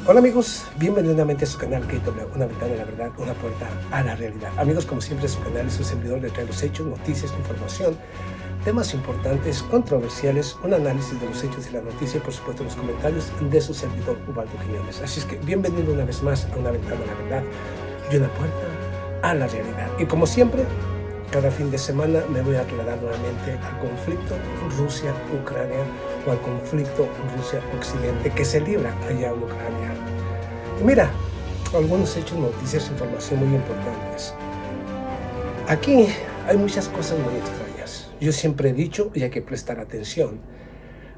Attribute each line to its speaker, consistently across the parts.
Speaker 1: Hola amigos, bienvenidos nuevamente a su canal KW, una ventana de la verdad, una puerta a la realidad. Amigos, como siempre, su canal y su servidor le trae los hechos, noticias, información, temas importantes, controversiales, un análisis de los hechos y la noticia y por supuesto los comentarios de su servidor Ubaldo Quiñones. Así es que bienvenido una vez más a una ventana de la verdad y una puerta a la realidad. Y como siempre, cada fin de semana me voy a trasladar nuevamente al conflicto Rusia-Ucrania o al conflicto Rusia-Occidente que se libra allá en Ucrania. Y mira, algunos hechos, noticias, información muy importantes. Aquí hay muchas cosas muy extrañas. Yo siempre he dicho, y hay que prestar atención,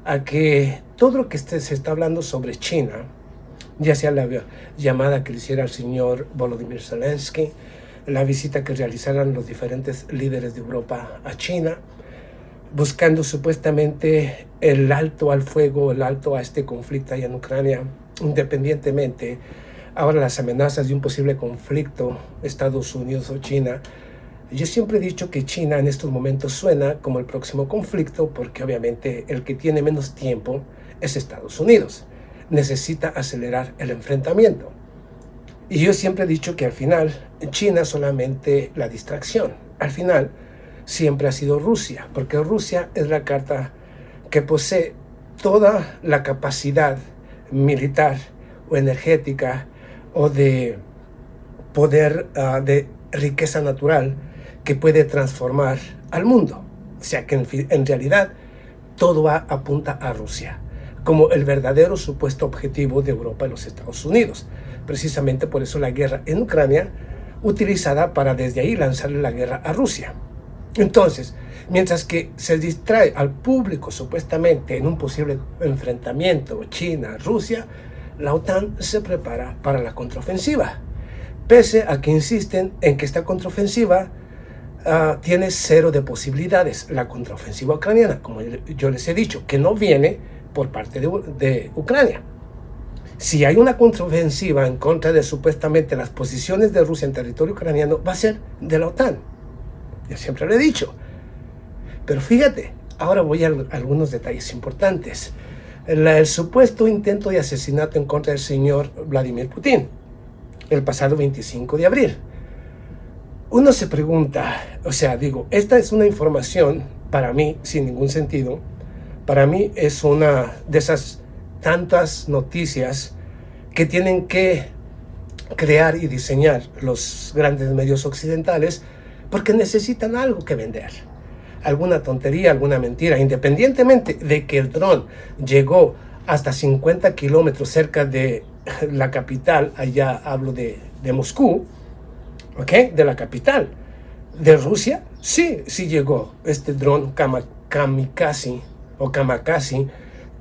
Speaker 1: a que todo lo que se está hablando sobre China, ya sea la llamada que le hiciera el señor Volodymyr Zelensky, la visita que realizaran los diferentes líderes de Europa a China, buscando supuestamente el alto al fuego, el alto a este conflicto allá en Ucrania, independientemente, ahora las amenazas de un posible conflicto Estados Unidos o China. Yo siempre he dicho que China en estos momentos suena como el próximo conflicto porque obviamente el que tiene menos tiempo es Estados Unidos. Necesita acelerar el enfrentamiento. Y yo siempre he dicho que al final China es solamente la distracción. Al final siempre ha sido Rusia, porque Rusia es la carta que posee toda la capacidad militar o energética o de poder de riqueza natural que puede transformar al mundo. O sea que en realidad todo apunta a Rusia como el verdadero supuesto objetivo de Europa y los Estados Unidos. Precisamente por eso la guerra en Ucrania, utilizada para desde ahí lanzarle la guerra a Rusia. Entonces, mientras que se distrae al público supuestamente en un posible enfrentamiento China-Rusia, la OTAN se prepara para la contraofensiva. Pese a que insisten en que esta contraofensiva tiene cero de posibilidades, la contraofensiva ucraniana, como yo les he dicho, que no viene por parte de Ucrania. Si hay una contraofensiva en contra de supuestamente las posiciones de Rusia en territorio ucraniano, va a ser de la OTAN. Yo siempre lo he dicho. Pero fíjate, ahora voy a algunos detalles importantes. El supuesto intento de asesinato en contra del señor Vladimir Putin, el pasado 25 de abril. Uno se pregunta, esta es una información para mí sin ningún sentido. Para mí es una de esas tantas noticias que tienen que crear y diseñar los grandes medios occidentales porque necesitan algo que vender. Alguna tontería, alguna mentira, independientemente de que el dron llegó hasta 50 kilómetros cerca de la capital, allá hablo de Moscú, ¿ok? De la capital de Rusia, sí llegó este dron kamikaze,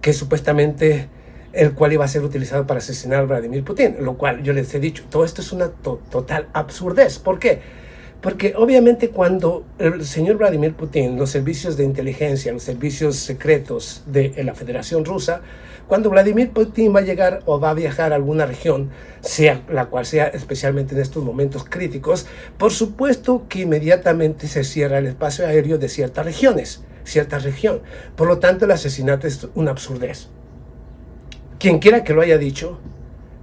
Speaker 1: que supuestamente el cual iba a ser utilizado para asesinar a Vladimir Putin, lo cual yo les he dicho, todo esto es una total absurdez. ¿Por qué? Porque obviamente cuando el señor Vladimir Putin, los servicios de inteligencia, los servicios secretos de la Federación Rusa, cuando Vladimir Putin va a llegar o va a viajar a alguna región, sea la cual sea, especialmente en estos momentos críticos, por supuesto que inmediatamente se cierra el espacio aéreo de cierta región. Por lo tanto, el asesinato es una absurdez. Quien quiera que lo haya dicho,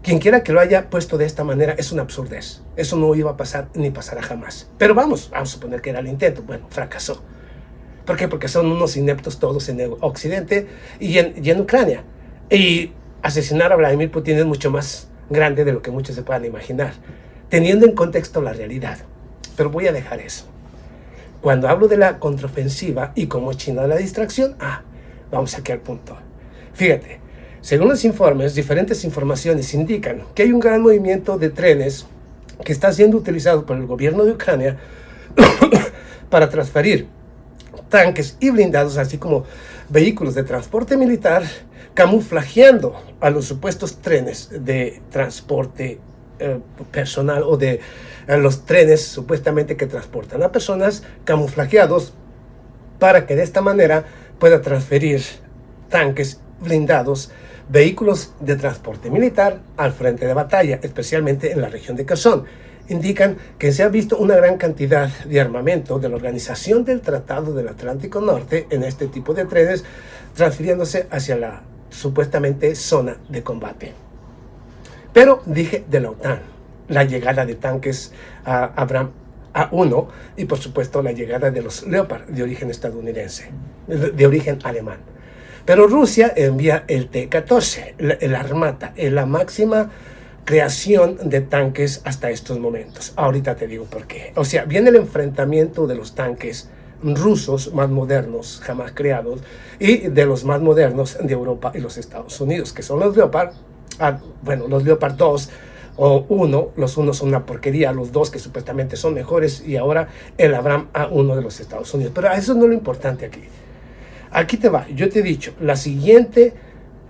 Speaker 1: quien quiera que lo haya puesto de esta manera, es una absurdez. Eso no iba a pasar ni pasará jamás. Pero vamos a suponer que era el intento. Bueno, fracasó. ¿Por qué? Porque son unos ineptos todos en el Occidente y en Ucrania. Y asesinar a Vladimir Putin es mucho más grande de lo que muchos se puedan imaginar, teniendo en contexto la realidad. Pero voy a dejar eso. Cuando hablo de la contraofensiva y como China la distracción, vamos aquí al punto. Fíjate, según los informes, diferentes informaciones indican que hay un gran movimiento de trenes que está siendo utilizado por el gobierno de Ucrania para transferir tanques y blindados, así como vehículos de transporte militar, camuflajeando a los supuestos trenes de transporte personal o de los trenes supuestamente que transportan a personas, camuflajeados para que de esta manera pueda transferir tanques blindados, vehículos de transporte militar al frente de batalla, especialmente en la región de Kherson. indican que se ha visto una gran cantidad de armamento de la Organización del Tratado del Atlántico Norte en este tipo de trenes, transfiriéndose hacia la supuestamente zona de combate. Pero dije de la OTAN, la llegada de tanques a Abrams A1 y por supuesto la llegada de los Leopard de origen estadounidense, de origen alemán. Pero Rusia envía el T-14, el Armata, en la máxima creación de tanques hasta estos momentos. Ahorita te digo por qué. O sea, viene el enfrentamiento de los tanques rusos más modernos jamás creados y de los más modernos de Europa y los Estados Unidos, que son los Leopard, los Leopard 2 o 1, los unos son una porquería, los dos que supuestamente son mejores, y ahora el Abrams A1 de los Estados Unidos. Pero eso no es lo importante aquí. Aquí te va, yo te he dicho, la siguiente,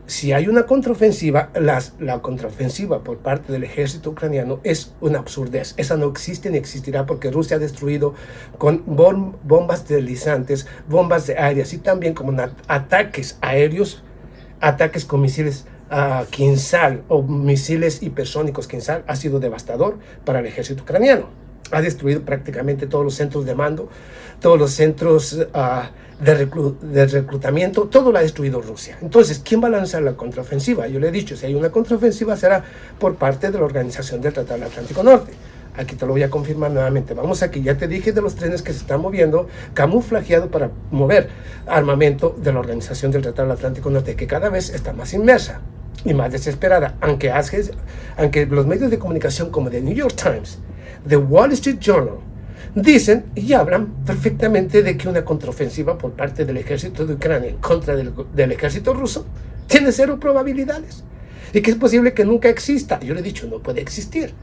Speaker 1: si hay una contraofensiva, la contraofensiva por parte del ejército ucraniano es una absurdez. Esa no existe ni existirá porque Rusia ha destruido con bombas deslizantes, bombas de aéreas y también como ataques aéreos, ataques con misiles Kinzhal o misiles hipersónicos Kinzhal. Ha sido devastador para el ejército ucraniano. Ha destruido prácticamente todos los centros de mando, todos los centros de reclutamiento, todo lo ha destruido Rusia. Entonces, ¿quién va a lanzar la contraofensiva? Yo le he dicho, si hay una contraofensiva será por parte de la Organización del Tratado del Atlántico Norte. Aquí te lo voy a confirmar nuevamente. Vamos aquí, ya te dije de los trenes que se están moviendo, camuflajeado para mover armamento de la Organización del Tratado del Atlántico Norte, que cada vez está más inmersa y más desesperada, aunque los medios de comunicación como The New York Times, The Wall Street Journal, dicen y hablan perfectamente de que una contraofensiva por parte del ejército de Ucrania en contra del ejército ruso tiene 0 probabilidades y que es posible que nunca exista. Yo le he dicho, no puede existir.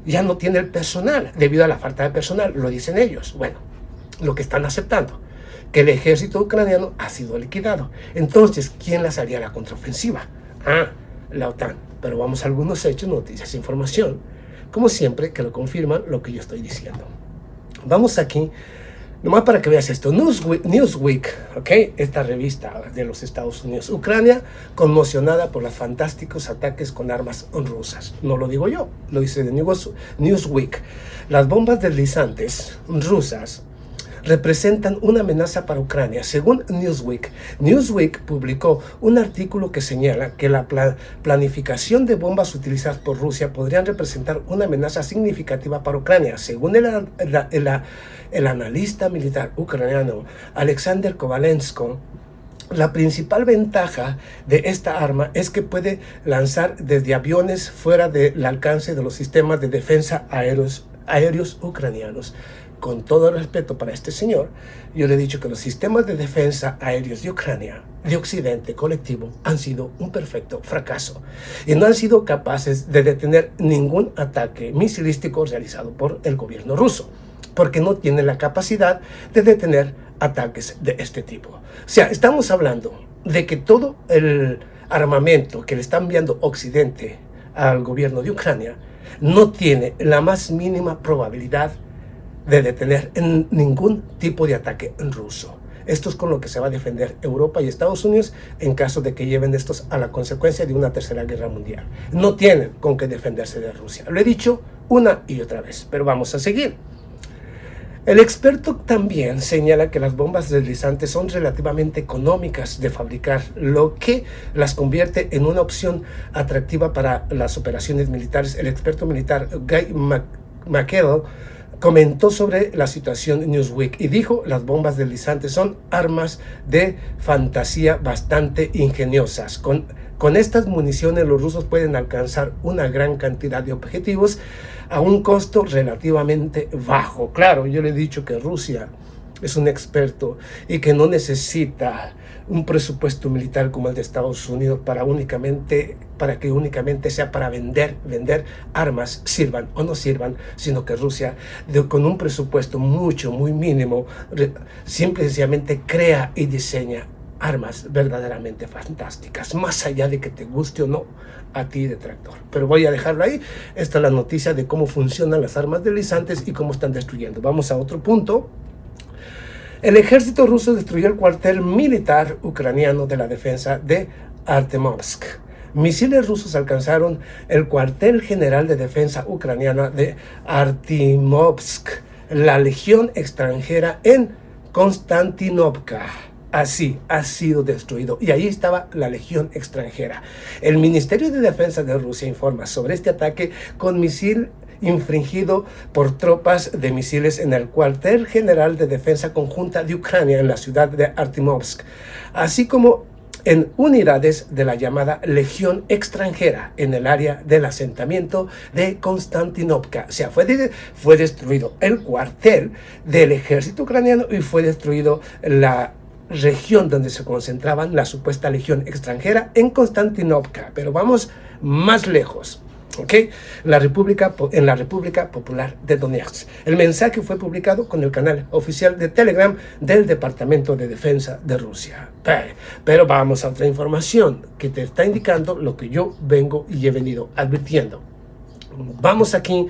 Speaker 1: Ya no tiene el personal debido a la falta de personal, lo dicen ellos. Bueno, lo que están aceptando, que el ejército ucraniano ha sido liquidado. Entonces, ¿quién les haría la contraofensiva? La OTAN. Pero vamos a algunos hechos, noticias, información, como siempre, que lo confirman lo que yo estoy diciendo. Vamos aquí, nomás para que veas esto. Newsweek, ¿ok? Esta revista de los Estados Unidos. Ucrania conmocionada por los fantásticos ataques con armas rusas. No lo digo yo, lo dice de Newsweek. Las bombas deslizantes rusas representan una amenaza para Ucrania. Según Newsweek publicó un artículo que señala que la planificación de bombas utilizadas por Rusia podrían representar una amenaza significativa para Ucrania. Según el analista militar ucraniano Alexander Kovalenko, la principal ventaja de esta arma es que puede lanzar desde aviones fuera del alcance de los sistemas de defensa aéreos ucranianos. Con todo el respeto para este señor, yo le he dicho que los sistemas de defensa aéreos de Ucrania, de Occidente colectivo, han sido un perfecto fracaso y no han sido capaces de detener ningún ataque misilístico realizado por el gobierno ruso, porque no tienen la capacidad de detener ataques de este tipo. O sea, estamos hablando de que todo el armamento que le está enviando Occidente al gobierno de Ucrania no tiene la más mínima probabilidad de detener ningún tipo de ataque ruso. Esto es con lo que se va a defender Europa y Estados Unidos en caso de que lleven estos a la consecuencia de una tercera guerra mundial. No tienen con qué defenderse de Rusia. Lo he dicho una y otra vez, pero vamos a seguir. El experto también señala que las bombas deslizantes son relativamente económicas de fabricar, lo que las convierte en una opción atractiva para las operaciones militares. El experto militar Guy McElroy comentó sobre la situación en Newsweek y dijo: las bombas deslizantes son armas de fantasía bastante ingeniosas. Con estas municiones los rusos pueden alcanzar una gran cantidad de objetivos a un costo relativamente bajo. Claro, yo le he dicho que Rusia es un experto y que no necesita un presupuesto militar como el de Estados Unidos para que únicamente sea para vender armas, sirvan o no sirvan, sino que Rusia, con un presupuesto muy mínimo, simple y sencillamente crea y diseña armas verdaderamente fantásticas, más allá de que te guste o no a ti, detractor. Pero voy a dejarlo ahí. Esta es la noticia de cómo funcionan las armas deslizantes y cómo están destruyendo. Vamos a otro punto. El ejército ruso destruyó el cuartel militar ucraniano de la defensa de Artemovsk. Misiles rusos alcanzaron el cuartel general de defensa ucraniana de Artimovsk, la legión extranjera en Konstantinovka. Así ha sido destruido. Y ahí estaba la legión extranjera. El Ministerio de Defensa de Rusia informa sobre este ataque con misil infringido por tropas de misiles en el cuartel general de defensa conjunta de Ucrania en la ciudad de Artimovsk, así como en unidades de la llamada Legión Extranjera en el área del asentamiento de Konstantinovka. O sea, fue destruido el cuartel del ejército ucraniano y fue destruido la región donde se concentraban la supuesta Legión Extranjera en Konstantinovka. Pero vamos más lejos. ¿Okay? En la República Popular de Donetsk. El mensaje fue publicado con el canal oficial de Telegram del Departamento de Defensa de Rusia. Pero vamos a otra información que te está indicando lo que yo vengo y he venido advirtiendo. Vamos aquí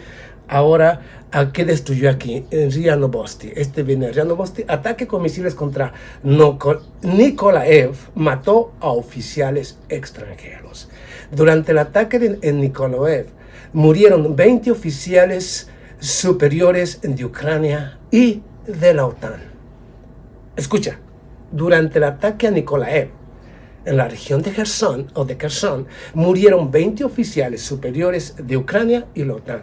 Speaker 1: ahora a qué destruyó aquí en RIA Novosti. Viene RIA Novosti. Ataque con misiles contra Nikolaev mató a oficiales extranjeros. Durante el ataque en Nikolaev murieron 20 oficiales superiores de Ucrania y de la OTAN. Escucha, durante el ataque a Nikolaev en la región de Kherson murieron 20 oficiales superiores de Ucrania y la OTAN.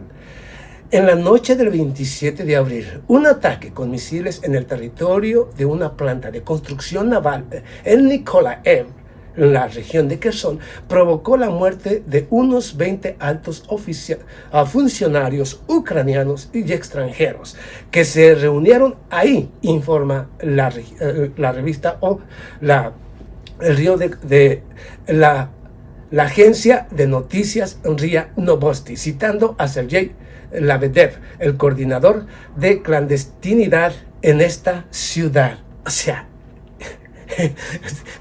Speaker 1: En la noche del 27 de abril, un ataque con misiles en el territorio de una planta de construcción naval en Nikolaev, en la región de Kherson, provocó la muerte de unos 20 altos funcionarios ucranianos y extranjeros que se reunieron ahí, informa la revista o la agencia de noticias RIA Novosti, citando a Sergei Lebedev, el coordinador de clandestinidad en esta ciudad. O sea,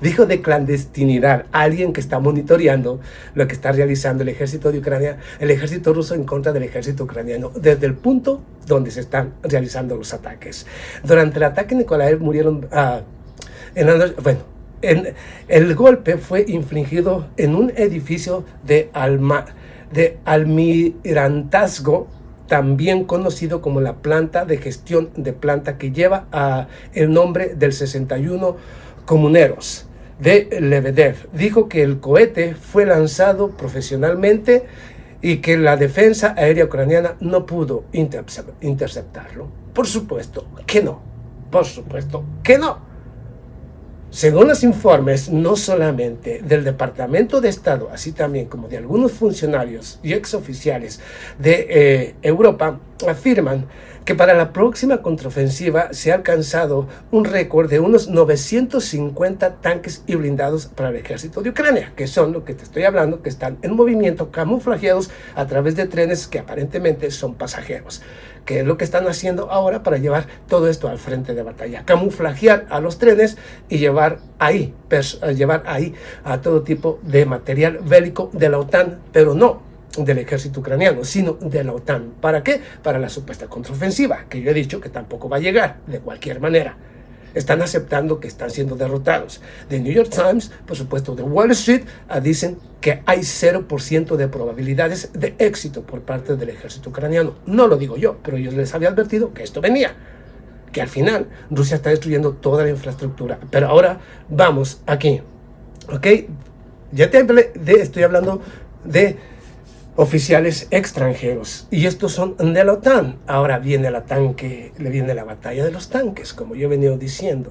Speaker 1: dijo de clandestinidad, alguien que está monitoreando lo que está realizando el ejército de Ucrania, el ejército ruso en contra del ejército ucraniano, desde el punto donde se están realizando los ataques. Durante el ataque en Nikolaev murieron, el golpe fue infligido en un edificio de almirantazgo, también conocido como la planta de gestión de planta, que lleva el nombre del 61 comuneros de Lebedev. Dijo que el cohete fue lanzado profesionalmente y que la defensa aérea ucraniana no pudo interceptarlo. Por supuesto que no. Por supuesto que no. Según los informes, no solamente del Departamento de Estado, así también como de algunos funcionarios y exoficiales de Europa, afirman que para la próxima contraofensiva se ha alcanzado un récord de unos 950 tanques y blindados para el ejército de Ucrania, que son lo que te estoy hablando, que están en movimiento, camuflajeados a través de trenes que aparentemente son pasajeros. ¿Qué es lo que están haciendo ahora para llevar todo esto al frente de batalla? Camuflajear a los trenes y llevar ahí a todo tipo de material bélico de la OTAN, pero no del ejército ucraniano, sino de la OTAN. ¿Para qué? Para la supuesta contraofensiva, que yo he dicho que tampoco va a llegar de cualquier manera. Están aceptando que están siendo derrotados. The New York Times, por supuesto, de Wall Street, dicen que hay 0% de probabilidades de éxito por parte del ejército ucraniano. No lo digo yo, pero yo les había advertido que esto venía, que al final Rusia está destruyendo toda la infraestructura. Pero ahora vamos aquí, ¿ok? Ya estoy hablando de oficiales extranjeros, y estos son de la OTAN. Ahora viene la batalla de los tanques, como yo he venido diciendo.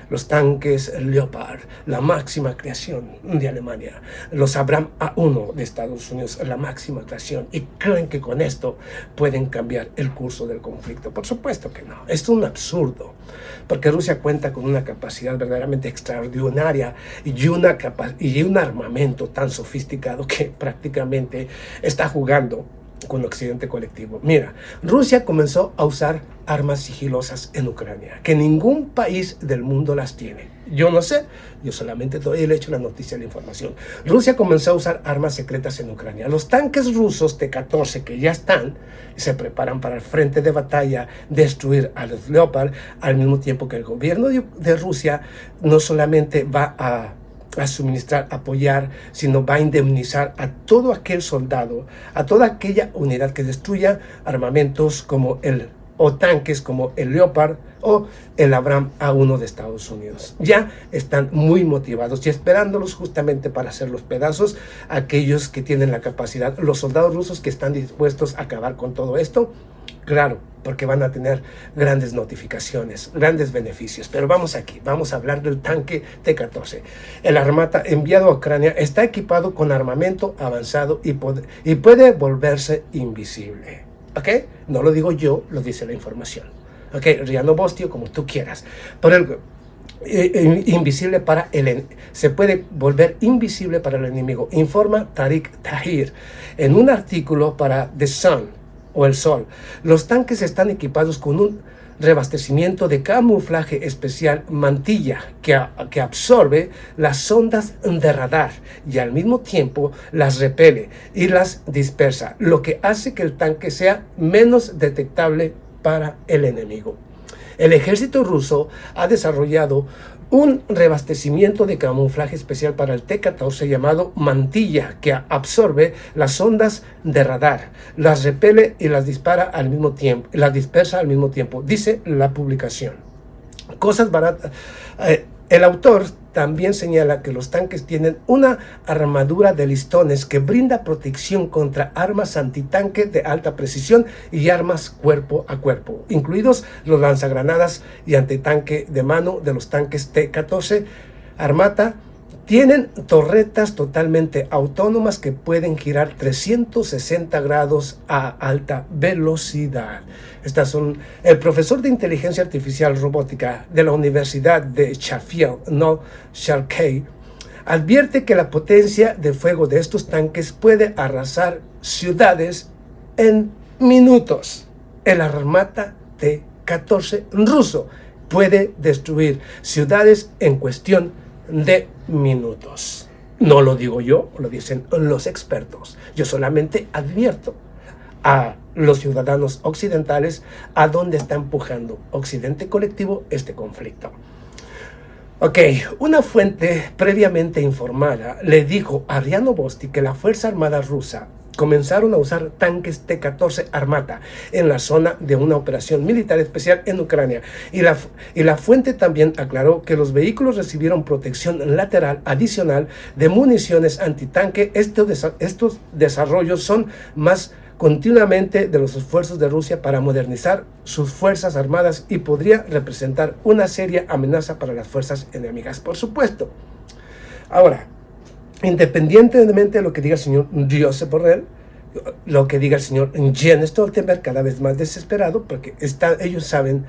Speaker 1: Los tanques Leopard, la máxima creación de Alemania. Los Abrams A1 de Estados Unidos, la máxima creación. Y creen que con esto pueden cambiar el curso del conflicto. Por supuesto que no. Esto es un absurdo. Porque Rusia cuenta con una capacidad verdaderamente extraordinaria y un armamento tan sofisticado que prácticamente está jugando con Occidente colectivo. Mira, Rusia comenzó a usar armas sigilosas en Ucrania, que ningún país del mundo las tiene. Yo no sé, yo solamente doy el hecho, la noticia, la información. Rusia comenzó a usar armas secretas en Ucrania. Los tanques rusos T-14 que ya están, se preparan para el frente de batalla, destruir a los Leopard, al mismo tiempo que el gobierno de Rusia no solamente va a a suministrar, apoyar, sino va a indemnizar a todo aquel soldado, a toda aquella unidad que destruya armamentos o tanques como el Leopard o el Abrams A1 de Estados Unidos. Ya están muy motivados y esperándolos justamente para hacer los pedazos aquellos que tienen la capacidad, los soldados rusos que están dispuestos a acabar con todo esto. Claro, porque van a tener grandes notificaciones, grandes beneficios. Pero vamos aquí, vamos a hablar del tanque T-14. El Armata enviado a Ucrania está equipado con armamento avanzado y puede volverse invisible. ¿Ok? No lo digo yo, lo dice la información. ¿Ok? RIA Novosti, como tú quieras. Pero invisible para se puede volver invisible para el enemigo, informa Tariq Tahir en un artículo para The Sun o El Sol. Los tanques están equipados con un reabastecimiento de camuflaje especial mantilla que absorbe las ondas de radar y al mismo tiempo las repele y las dispersa, lo que hace que el tanque sea menos detectable para el enemigo. El ejército ruso ha desarrollado un reabastecimiento de camuflaje especial para el T-14 llamado Mantilla, que absorbe las ondas de radar, las repele y las dispara al mismo tiempo, las dispersa al mismo tiempo, dice la publicación. Cosas baratas. El autor también señala que los tanques tienen una armadura de listones que brinda protección contra armas antitanque de alta precisión y armas cuerpo a cuerpo, incluidos los lanzagranadas y antitanque de mano de los tanques T-14 Armata. Tienen torretas totalmente autónomas que pueden girar 360 grados a alta velocidad. Estas son el profesor de inteligencia artificial robótica de la Universidad de Sheffield, Noel Sharkey, advierte que la potencia de fuego de estos tanques puede arrasar ciudades en minutos. El Armata T-14 ruso puede destruir ciudades en cuestión de minutos. No lo digo yo, lo dicen los expertos. Yo solamente advierto a los ciudadanos occidentales a dónde está empujando Occidente colectivo este conflicto. Ok, una fuente previamente informada le dijo a RIA Novosti que la Fuerza Armada rusa comenzaron a usar tanques T-14 Armata en la zona de una operación militar especial en Ucrania. Y la fuente también aclaró que los vehículos recibieron protección lateral adicional de municiones antitanque. Estos desarrollos son más continuamente de los esfuerzos de Rusia para modernizar sus fuerzas armadas y podría representar una seria amenaza para las fuerzas enemigas, por supuesto. Ahora, independientemente de lo que diga el señor Josep Borrell, lo que diga el señor Jens Stoltenberg, cada vez más desesperado, porque ellos saben,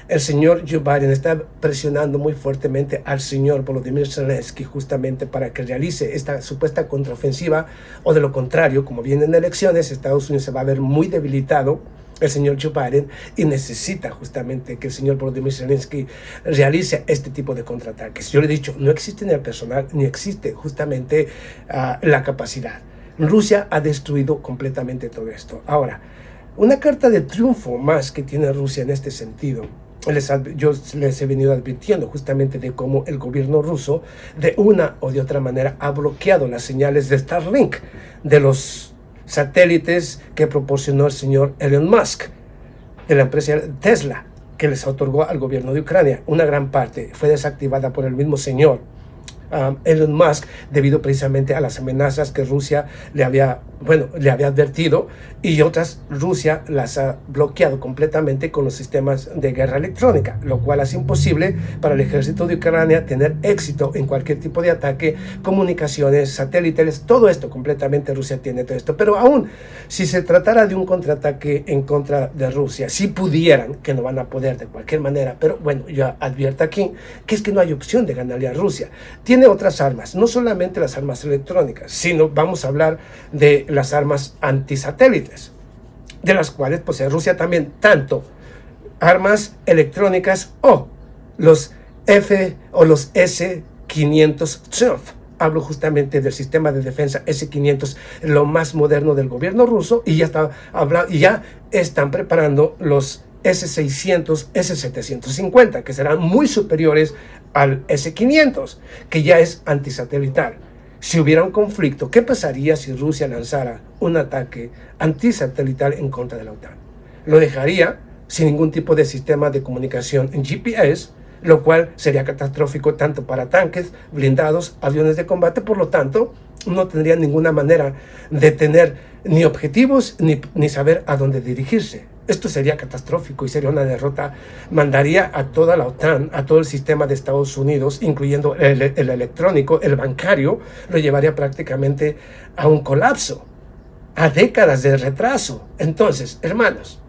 Speaker 1: el señor Joe Biden está presionando muy fuertemente al señor Volodymyr Zelensky justamente para que realice esta supuesta contraofensiva, o de lo contrario, como vienen elecciones, Estados Unidos se va a ver muy debilitado, el señor Joe Biden, y necesita justamente que el señor Volodymyr Zelensky realice este tipo de contraataques. Yo le he dicho, no existe ni el personal, ni existe justamente la capacidad. Rusia ha destruido completamente todo esto. Ahora, una carta de triunfo más que tiene Rusia en este sentido. Yo les he venido advirtiendo justamente de cómo el gobierno ruso, de una o de otra manera, ha bloqueado las señales de Starlink, de los satélites que proporcionó el señor Elon Musk, de la empresa Tesla, que les otorgó al gobierno de Ucrania. Una gran parte fue desactivada por el mismo señor Elon Musk, debido precisamente a las amenazas que Rusia le había advertido, y otras Rusia las ha bloqueado completamente con los sistemas de guerra electrónica, lo cual hace imposible para el ejército de Ucrania tener éxito en cualquier tipo de ataque, comunicaciones, satélites, todo esto completamente. Rusia tiene todo esto, pero aún si se tratara de un contraataque en contra de Rusia, si pudieran, que no van a poder de cualquier manera, pero bueno, yo advierto aquí que es que no hay opción de ganarle a Rusia. Tiene otras armas, no solamente las armas electrónicas, sino vamos a hablar de las armas antisatélites, de las cuales posee Rusia también, tanto armas electrónicas o los S-500 Triumph. Hablo justamente del sistema de defensa S-500, lo más moderno del gobierno ruso, y ya están preparando los S-600, S-750, que serán muy superiores al S-500, que ya es antisatelital. Si hubiera un conflicto, ¿qué pasaría si Rusia lanzara un ataque antisatelital en contra de la OTAN? Lo dejaría sin ningún tipo de sistema de comunicación en GPS, lo cual sería catastrófico tanto para tanques, blindados, aviones de combate. Por lo tanto, no tendría ninguna manera de tener ni objetivos ni saber a dónde dirigirse. Esto sería catastrófico y sería una derrota. Mandaría a toda la OTAN, a todo el sistema de Estados Unidos, incluyendo el electrónico, el bancario, lo llevaría prácticamente a un colapso, a décadas de retraso. Entonces, hermanos,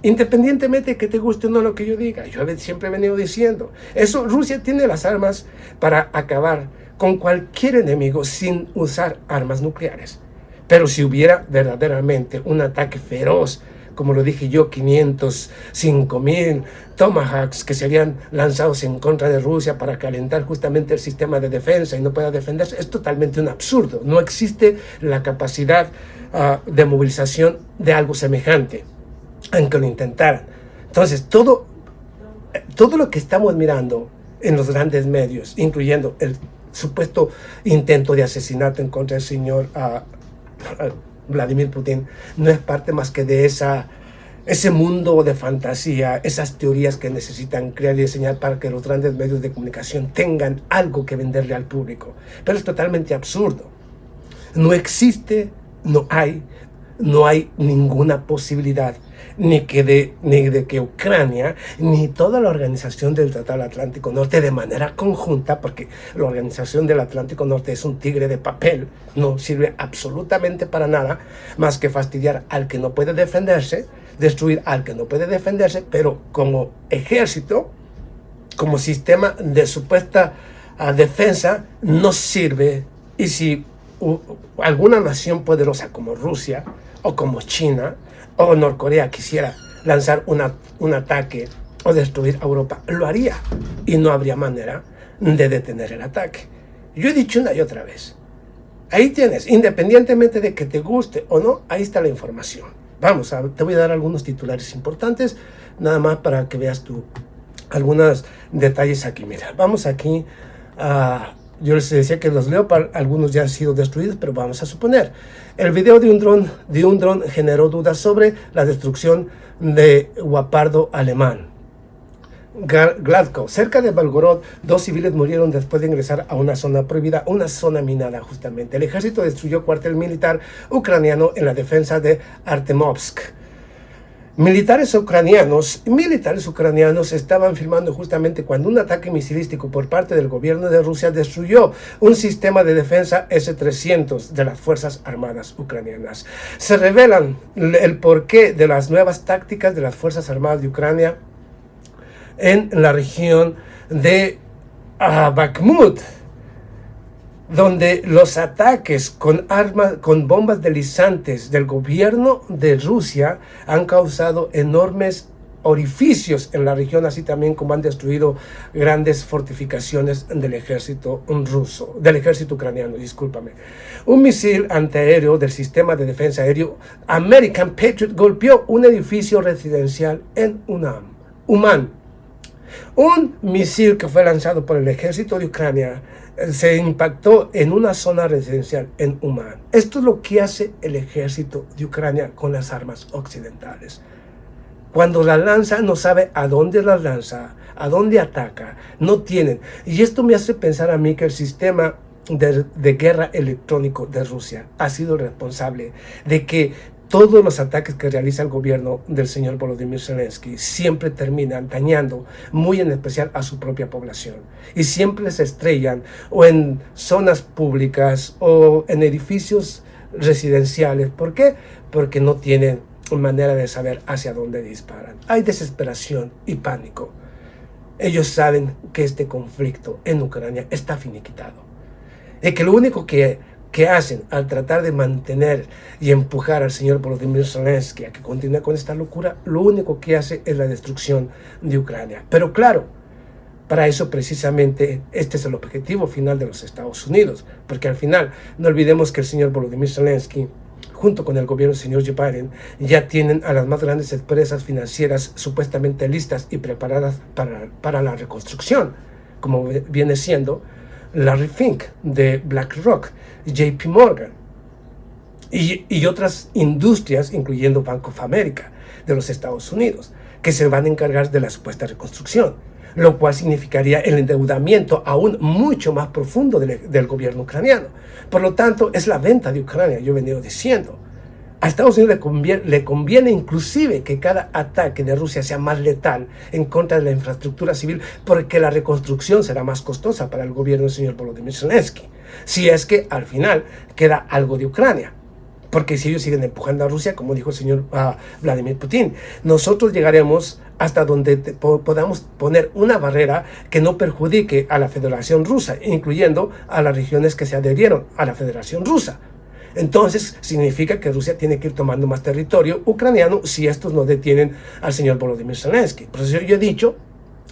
Speaker 1: independientemente de que te guste o no lo que yo diga, yo siempre he venido diciendo, Rusia tiene las armas para acabar con cualquier enemigo sin usar armas nucleares. Pero si hubiera verdaderamente un ataque feroz, como lo dije yo, 5.000 Tomahawks que serían lanzados en contra de Rusia para calentar justamente el sistema de defensa y no pueda defenderse, es totalmente un absurdo. No existe la capacidad de movilización de algo semejante, aunque lo intentaran. Entonces, todo lo que estamos mirando en los grandes medios, incluyendo el supuesto intento de asesinato en contra del señor Vladimir Putin, no es parte más que de ese mundo de fantasía, esas teorías que necesitan crear y diseñar para que los grandes medios de comunicación tengan algo que venderle al público. Pero es totalmente absurdo. No existe, no hay ninguna posibilidad ni de que Ucrania ni toda la organización del Tratado del Atlántico Norte de manera conjunta, porque la organización del Atlántico Norte es un tigre de papel, no sirve absolutamente para nada más que fastidiar al que no puede defenderse, destruir al que no puede defenderse, pero como ejército, como sistema de supuesta defensa, no sirve. Y si alguna nación poderosa como Rusia o como China o Norcorea quisiera lanzar un ataque o destruir a Europa, lo haría y no habría manera de detener el ataque. Yo he dicho una y otra vez, ahí tienes, independientemente de que te guste o no, ahí está la información. Te voy a dar algunos titulares importantes, nada más para que veas tú algunos detalles aquí. Mira, vamos aquí yo les decía que los Leopard, algunos ya han sido destruidos, pero vamos a suponer. El video de un dron generó dudas sobre la destrucción de Guapardo alemán. Gladko, cerca de Belgorod, 2 civiles murieron después de ingresar a una zona prohibida, una zona minada justamente. El ejército destruyó cuartel militar ucraniano en la defensa de Artemovsk. Militares ucranianos estaban filmando justamente cuando un ataque misilístico por parte del gobierno de Rusia destruyó un sistema de defensa S-300 de las Fuerzas Armadas ucranianas. Se revelan el porqué de las nuevas tácticas de las Fuerzas Armadas de Ucrania en la región de Bakhmut, donde los ataques con bombas deslizantes del gobierno de Rusia han causado enormes orificios en la región, así también como han destruido grandes fortificaciones del ejército ucraniano, discúlpame. Un misil antiaéreo del sistema de defensa aéreo American Patriot golpeó un edificio residencial en Uman. Un misil que fue lanzado por el ejército de Ucrania se impactó en una zona residencial en Uman. Esto es lo que hace el ejército de Ucrania con las armas occidentales. Cuando las lanza, no sabe a dónde las lanza, a dónde ataca, no tienen. Y esto me hace pensar a mí que el sistema de guerra electrónico de Rusia ha sido el responsable de que todos los ataques que realiza el gobierno del señor Volodymyr Zelensky siempre terminan dañando, muy en especial a su propia población. Y siempre se estrellan o en zonas públicas o en edificios residenciales. ¿Por qué? Porque no tienen manera de saber hacia dónde disparan. Hay desesperación y pánico. Ellos saben que este conflicto en Ucrania está finiquitado. Y que lo único que hacen al tratar de mantener y empujar al señor Volodymyr Zelensky a que continúe con esta locura, lo único que hace es la destrucción de Ucrania. Pero claro, para eso precisamente este es el objetivo final de los Estados Unidos, porque al final no olvidemos que el señor Volodymyr Zelensky junto con el gobierno del señor Joe Biden, ya tienen a las más grandes empresas financieras supuestamente listas y preparadas para la reconstrucción, como viene siendo Larry Fink de BlackRock, JP Morgan y otras industrias, incluyendo Bank of America de los Estados Unidos, que se van a encargar de la supuesta reconstrucción, lo cual significaría el endeudamiento aún mucho más profundo del gobierno ucraniano. Por lo tanto, es la venta de Ucrania, yo he venido diciendo. A Estados Unidos le conviene inclusive que cada ataque de Rusia sea más letal en contra de la infraestructura civil, porque la reconstrucción será más costosa para el gobierno del señor Volodymyr Zelensky, si es que al final queda algo de Ucrania. Porque si ellos siguen empujando a Rusia, como dijo el señor Vladimir Putin, nosotros llegaremos hasta donde podamos poner una barrera que no perjudique a la Federación Rusa, incluyendo a las regiones que se adherieron a la Federación Rusa. Entonces significa que Rusia tiene que ir tomando más territorio ucraniano si estos no detienen al señor Volodymyr Zelensky. Por eso yo he dicho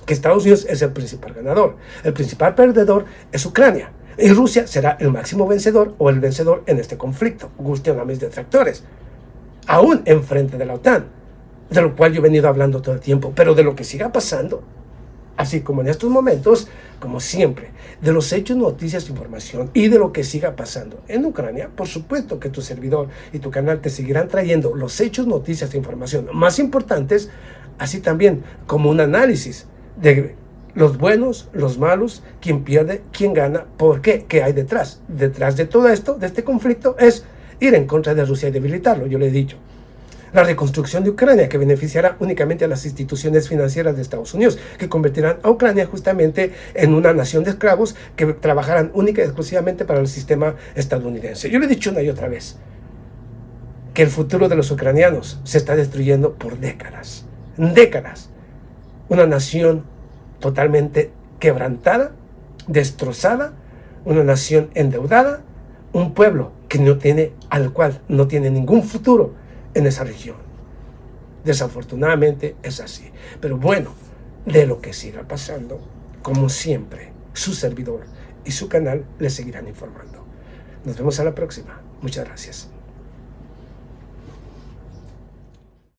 Speaker 1: que Estados Unidos es el principal ganador. El principal perdedor es Ucrania. Y Rusia será el máximo vencedor o el vencedor en este conflicto, gusten a mis detractores, aún enfrente de la OTAN, de lo cual yo he venido hablando todo el tiempo, pero de lo que siga pasando, así como en estos momentos, como siempre, de los hechos, noticias, información y de lo que siga pasando en Ucrania. Por supuesto que tu servidor y tu canal te seguirán trayendo los hechos, noticias e información más importantes, así también como un análisis de los buenos, los malos, quién pierde, quién gana, por qué, qué hay detrás. Detrás de todo esto, de este conflicto, es ir en contra de Rusia y debilitarlo, yo le he dicho. La reconstrucción de Ucrania, que beneficiará únicamente a las instituciones financieras de Estados Unidos, que convertirán a Ucrania justamente en una nación de esclavos que trabajarán única y exclusivamente para el sistema estadounidense. Yo le he dicho una y otra vez que el futuro de los ucranianos se está destruyendo por décadas. Décadas. Una nación totalmente quebrantada, destrozada, una nación endeudada, un pueblo al cual no tiene ningún futuro en esa región. Desafortunadamente es así. Pero bueno, de lo que siga pasando, como siempre, su servidor y su canal les seguirán informando. Nos vemos a la próxima. Muchas gracias.